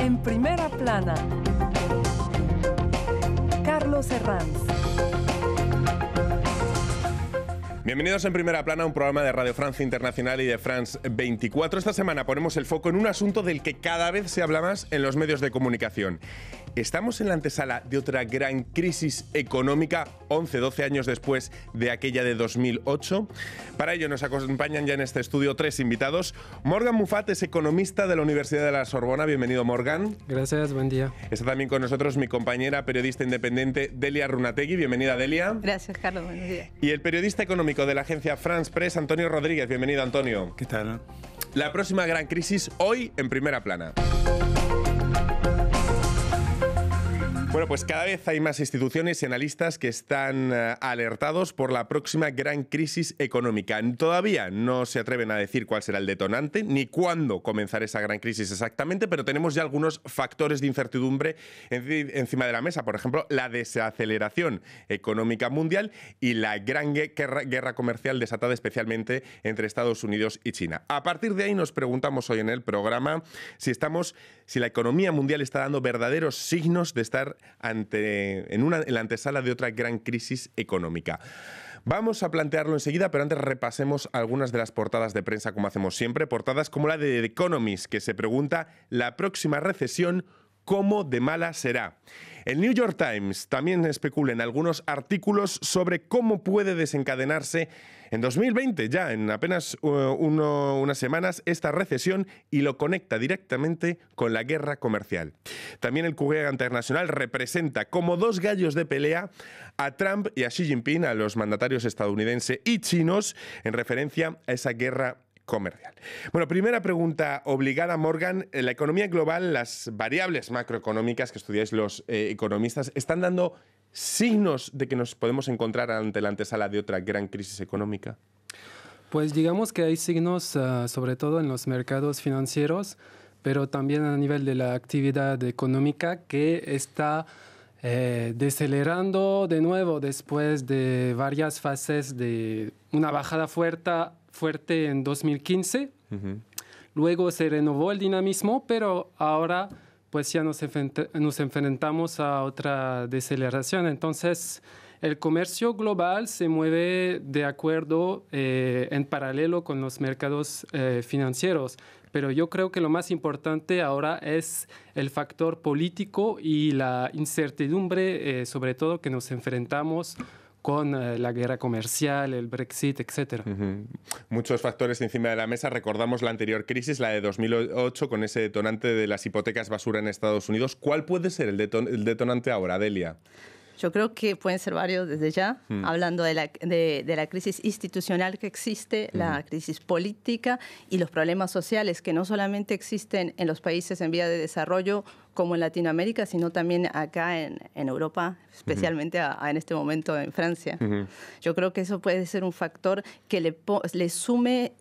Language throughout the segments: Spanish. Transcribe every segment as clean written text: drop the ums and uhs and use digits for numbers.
En primera plana, Carlos Herranz. Bienvenidos en Primera Plana, un programa de Radio Francia Internacional y de France 24. Esta semana ponemos el foco en un asunto del que cada vez se habla más en los medios de comunicación. Estamos en la antesala de otra gran crisis económica, 11-12 años después de aquella de 2008. Para ello nos acompañan ya en este estudio tres invitados. Morgan Muffat es economista de la Universidad de la Sorbona. Bienvenido, Morgan. Gracias, buen día. Está también con nosotros mi compañera periodista independiente, Delia Runategui. Bienvenida, Delia. Gracias, Carlos. Buenos días. Y el periodista económico de la agencia France Press, Antonio Rodríguez. Bienvenido, Antonio. ¿Qué tal? La próxima gran crisis hoy en Primera Plana. Bueno, pues cada vez hay más instituciones y analistas que están alertados por la próxima gran crisis económica. Todavía no se atreven a decir cuál será el detonante ni cuándo comenzará esa gran crisis exactamente, pero tenemos ya algunos factores de incertidumbre encima de la mesa. Por ejemplo, la desaceleración económica mundial y la gran guerra comercial desatada especialmente entre Estados Unidos y China. A partir de ahí nos preguntamos hoy en el programa si la economía mundial está dando verdaderos signos de estar en la antesala de otra gran crisis económica. Vamos a plantearlo enseguida, pero antes repasemos algunas de las portadas de prensa como hacemos siempre. Portadas como la de The Economist, que se pregunta: ¿la próxima recesión cómo de mala será? El New York Times también especula en algunos artículos sobre cómo puede desencadenarse en 2020, ya en apenas unas semanas, esta recesión, y lo conecta directamente con la guerra comercial. También el Courrier International representa como dos gallos de pelea a Trump y a Xi Jinping, a los mandatarios estadounidenses y chinos, en referencia a esa guerra comercial. Bueno, primera pregunta obligada, Morgan. En la economía global, las variables macroeconómicas que estudiáis los economistas, ¿están dando signos de que nos podemos encontrar ante la antesala de otra gran crisis económica? Pues digamos que hay signos, sobre todo en los mercados financieros, pero también a nivel de la actividad económica, que está decelerando de nuevo después de varias fases de una bajada fuerte en 2015. Uh-huh. Luego se renovó el dinamismo, pero ahora pues ya nos enfrentamos a otra deceleración. Entonces, el comercio global se mueve de acuerdo en paralelo con los mercados financieros. Pero yo creo que lo más importante ahora es el factor político y la incertidumbre, sobre todo que nos enfrentamos con la guerra comercial, el Brexit, etc. Uh-huh. Muchos factores encima de la mesa. Recordamos la anterior crisis, la de 2008, con ese detonante de las hipotecas basura en Estados Unidos. ¿Cuál puede ser el detonante ahora, Delia? Yo creo que pueden ser varios desde ya, hablando de la crisis institucional que existe, la crisis política y los problemas sociales que no solamente existen en los países en vía de desarrollo como en Latinoamérica, sino también acá en Europa, especialmente en este momento en Francia. Yo creo que eso puede ser un factor que le sume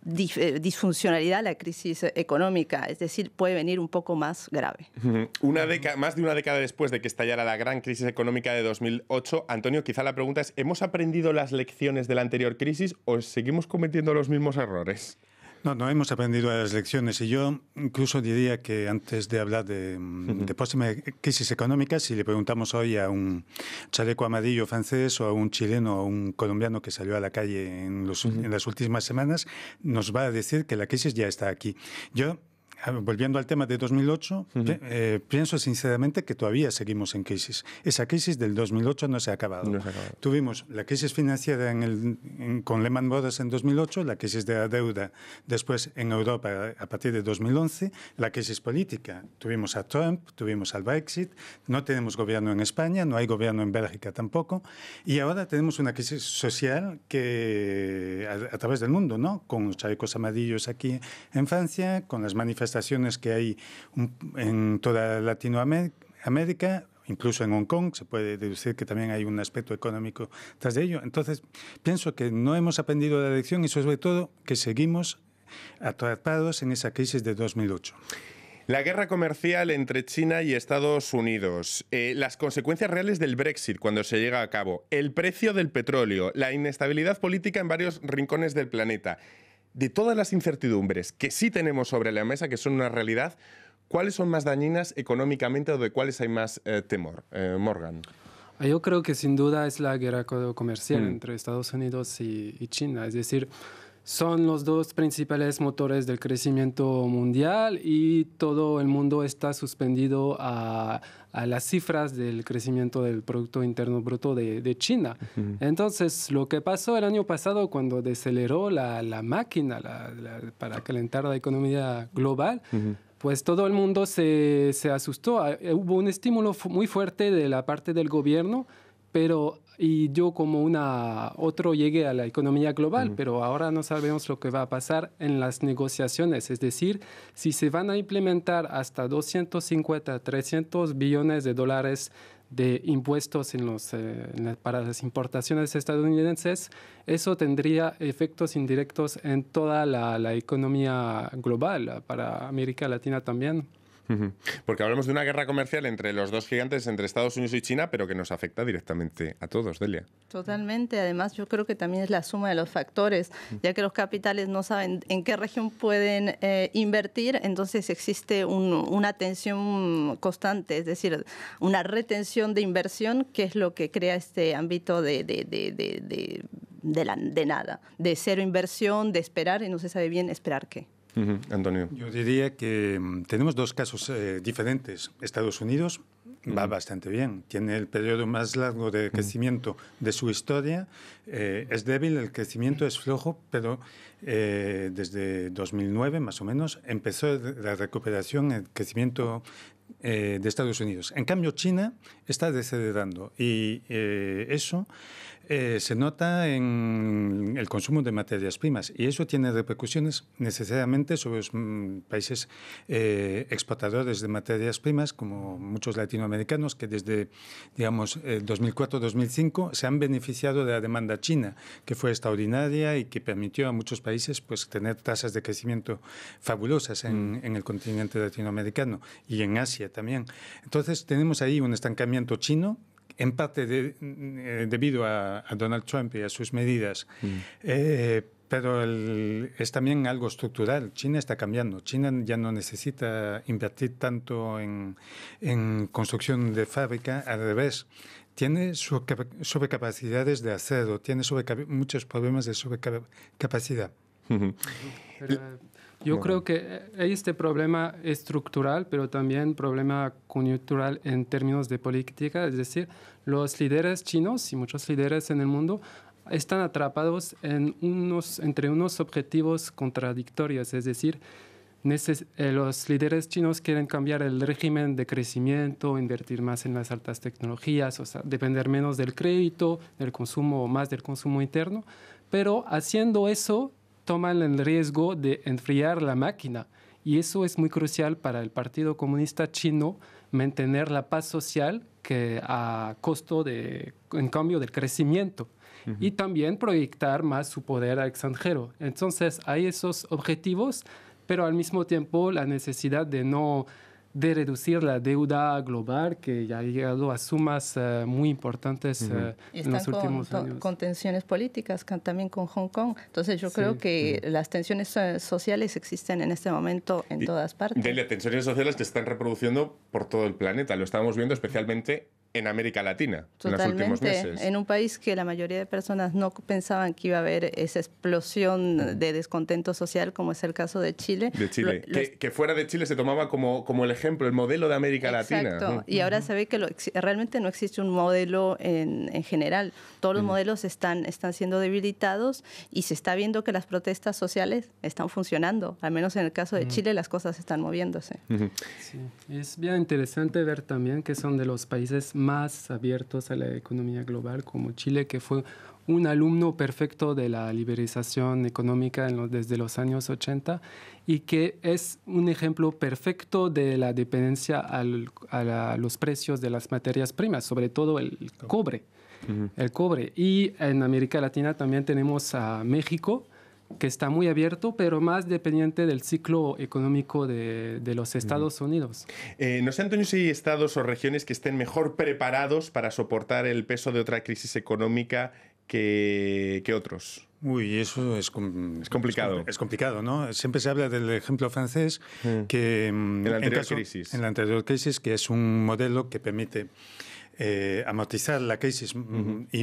disfuncionalidad a la crisis económica, es decir, puede venir un poco más grave. Más de una década después de que estallara la gran crisis económica de 2008, Antonio, quizá la pregunta es: ¿hemos aprendido las lecciones de la anterior crisis o seguimos cometiendo los mismos errores? No hemos aprendido las lecciones, y yo incluso diría que antes de hablar de próxima crisis económica, si le preguntamos hoy a un chaleco amarillo francés o a un chileno o a un colombiano que salió a la calle en las últimas semanas, nos va a decir que la crisis ya está aquí. Yo, volviendo al tema de 2008, pienso sinceramente que todavía seguimos en crisis. Esa crisis del 2008 no se ha acabado. Tuvimos la crisis financiera con Lehman Brothers en 2008, la crisis de la deuda después en Europa a partir de 2011, la crisis política. Tuvimos a Trump, tuvimos al Brexit, no tenemos gobierno en España, no hay gobierno en Bélgica tampoco, y ahora tenemos una crisis social que a través del mundo, ¿no? Con los chalecos amarillos aquí en Francia, con las manifestaciones que hay en toda Latinoamérica, incluso en Hong Kong, se puede deducir que también hay un aspecto económico tras de ello. Entonces, pienso que no hemos aprendido la lección y sobre todo que seguimos atrapados en esa crisis de 2008. La guerra comercial entre China y Estados Unidos, las consecuencias reales del Brexit cuando se llega a cabo, el precio del petróleo, la inestabilidad política en varios rincones del planeta. de todas las incertidumbres que sí tenemos sobre la mesa, que son una realidad, ¿cuáles son más dañinas económicamente o de cuáles hay más temor? Morgan. Yo creo que sin duda es la guerra comercial entre Estados Unidos y China. Es decir, son los dos principales motores del crecimiento mundial y todo el mundo está suspendido a las cifras del crecimiento del Producto Interno Bruto de China. Entonces, lo que pasó el año pasado cuando deceleró la máquina para calentar la economía global, pues todo el mundo se asustó. Hubo un estímulo muy fuerte de la parte del gobierno, y yo como otro llegué a la economía global, pero ahora no sabemos lo que va a pasar en las negociaciones. Es decir, si se van a implementar hasta 250, 300 billones de dólares de impuestos para las importaciones estadounidenses, eso tendría efectos indirectos en toda la economía global, para América Latina también. Porque hablamos de una guerra comercial entre los dos gigantes, entre Estados Unidos y China, pero que nos afecta directamente a todos, Delia. Totalmente. Además, yo creo que también es la suma de los factores, ya que los capitales no saben en qué región pueden invertir, entonces existe una tensión constante, es decir, una retención de inversión, que es lo que crea este ámbito de nada, de cero inversión, de esperar y no se sabe bien esperar qué. Antonio. Yo diría que tenemos dos casos diferentes. Estados Unidos va bastante bien. Tiene el periodo más largo de crecimiento de su historia. Es débil, el crecimiento es flojo, pero desde 2009, más o menos, empezó la recuperación, el crecimiento de Estados Unidos. En cambio, China está decelerando y eso se nota en el consumo de materias primas y eso tiene repercusiones necesariamente sobre los países exportadores de materias primas, como muchos latinoamericanos que desde, digamos, 2004-2005 se han beneficiado de la demanda china, que fue extraordinaria y que permitió a muchos países pues, tener tasas de crecimiento fabulosas en el continente latinoamericano y en Asia también. Entonces tenemos ahí un estancamiento chino, en parte debido a Donald Trump y a sus medidas, pero es también algo estructural. China está cambiando. China ya no necesita invertir tanto en construcción de fábrica, al revés. Tiene sobrecapacidades de acero, tiene muchos problemas de sobrecapacidad. Yo creo que hay este problema estructural, pero también problema coyuntural en términos de política. Es decir, los líderes chinos y muchos líderes en el mundo están atrapados entre unos objetivos contradictorios. Es decir, los líderes chinos quieren cambiar el régimen de crecimiento, invertir más en las altas tecnologías, o sea, depender menos del crédito, del consumo, más del consumo interno, pero haciendo eso toman el riesgo de enfriar la máquina. Y eso es muy crucial para el Partido Comunista Chino, mantener la paz social que a costo en cambio del crecimiento. Y también proyectar más su poder al extranjero. Entonces hay esos objetivos, pero al mismo tiempo la necesidad de reducir la deuda global, que ya ha llegado a sumas muy importantes en los últimos años. Con tensiones políticas, también con Hong Kong. Entonces yo creo que las tensiones sociales existen en este momento en todas partes. Delia, tensiones sociales que se están reproduciendo por todo el planeta. Lo estamos viendo especialmente en América Latina. Totalmente. En los últimos meses. En un país que la mayoría de personas no pensaban que iba a haber esa explosión de descontento social, como es el caso de Chile. De Chile. Que fuera de Chile se tomaba como el ejemplo, el modelo de América Latina. Exacto. Y ahora se ve que realmente no existe un modelo en general. Todos los modelos están siendo debilitados y se está viendo que las protestas sociales están funcionando. Al menos en el caso de Chile las cosas están moviéndose. Sí. Es bien interesante ver también que son de los países más abiertos a la economía global, como Chile, que fue un alumno perfecto de la liberalización económica desde los años 80 y que es un ejemplo perfecto de la dependencia a los precios de las materias primas, sobre todo el cobre. El cobre. Y en América Latina también tenemos a México, que está muy abierto, pero más dependiente del ciclo económico de los Estados Unidos. No sé, Antonio, si hay estados o regiones que estén mejor preparados para soportar el peso de otra crisis económica que otros. Uy, eso es complicado. Es complicado, ¿no? Siempre se habla del ejemplo francés que en la anterior en la anterior crisis, que es un modelo que permite amortizar la crisis,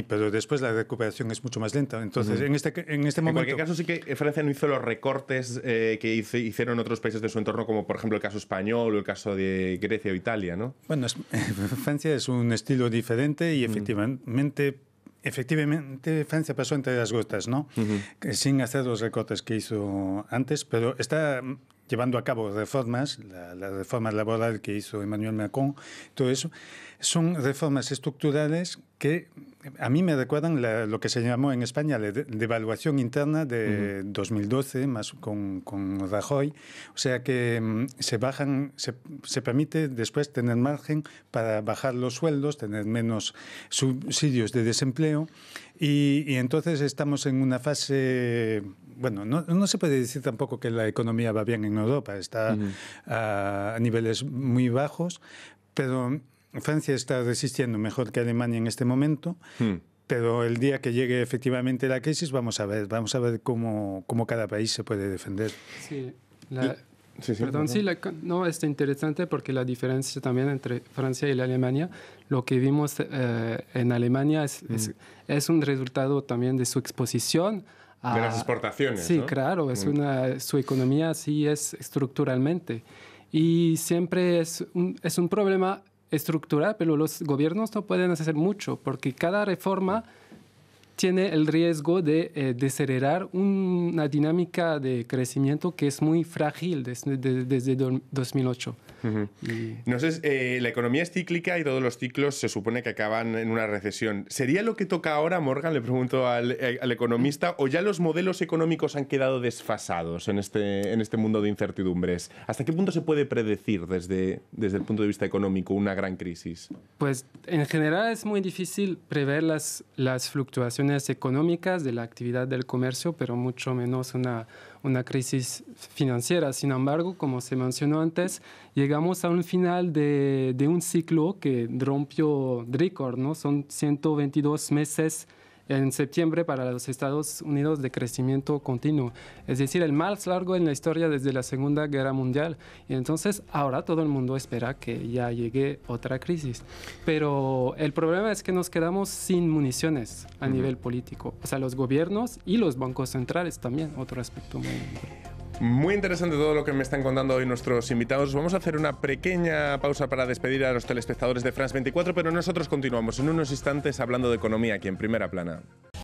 pero después la recuperación es mucho más lenta. Entonces, en este momento... En cualquier caso, sí que Francia no hizo los recortes que hicieron otros países de su entorno, como por ejemplo el caso español o el caso de Grecia o Italia, ¿no? Bueno, Francia es un estilo diferente y efectivamente, Francia pasó entre las gotas, ¿no? Sin hacer los recortes que hizo antes, pero está llevando a cabo reformas, la reforma laboral que hizo Emmanuel Macron, todo eso, son reformas estructurales que a mí me recuerdan lo que se llamó en España la devaluación interna de 2012, más con Rajoy. O sea que se permite después tener margen para bajar los sueldos, tener menos subsidios de desempleo y entonces estamos en una fase... Bueno, no se puede decir tampoco que la economía va bien en Europa, está a niveles muy bajos, pero Francia está resistiendo mejor que Alemania en este momento, pero el día que llegue efectivamente la crisis vamos a ver cómo cada país se puede defender. Sí, Perdón. no, es interesante porque la diferencia también entre Francia y la Alemania, lo que vimos en Alemania es un resultado también de su exposición de las exportaciones, sí, ¿no? claro, su economía sí es estructuralmente. Y siempre es un problema estructural, pero los gobiernos no pueden hacer mucho porque cada reforma tiene el riesgo de desacelerar una dinámica de crecimiento que es muy frágil desde 2008. No sé, la economía es cíclica y todos los ciclos se supone que acaban en una recesión. ¿Sería lo que toca ahora, Morgan? Le pregunto al economista, ¿o ya los modelos económicos han quedado desfasados en este mundo de incertidumbres? ¿Hasta qué punto se puede predecir desde el punto de vista económico una gran crisis? Pues en general es muy difícil prever las fluctuaciones económicas de la actividad del comercio, pero mucho menos una crisis financiera. Sin embargo, como se mencionó antes, llegamos a un final de un ciclo que rompió récord, ¿no? Son 122 meses en septiembre para los Estados Unidos de crecimiento continuo. Es decir, el más largo en la historia desde la Segunda Guerra Mundial. Y entonces ahora todo el mundo espera que ya llegue otra crisis. Pero el problema es que nos quedamos sin municiones a nivel político. O sea, los gobiernos y los bancos centrales también, otro aspecto muy importante. Muy interesante todo lo que me están contando hoy nuestros invitados. Vamos a hacer una pequeña pausa para despedir a los telespectadores de France 24, pero nosotros continuamos en unos instantes hablando de economía aquí en Primera Plana.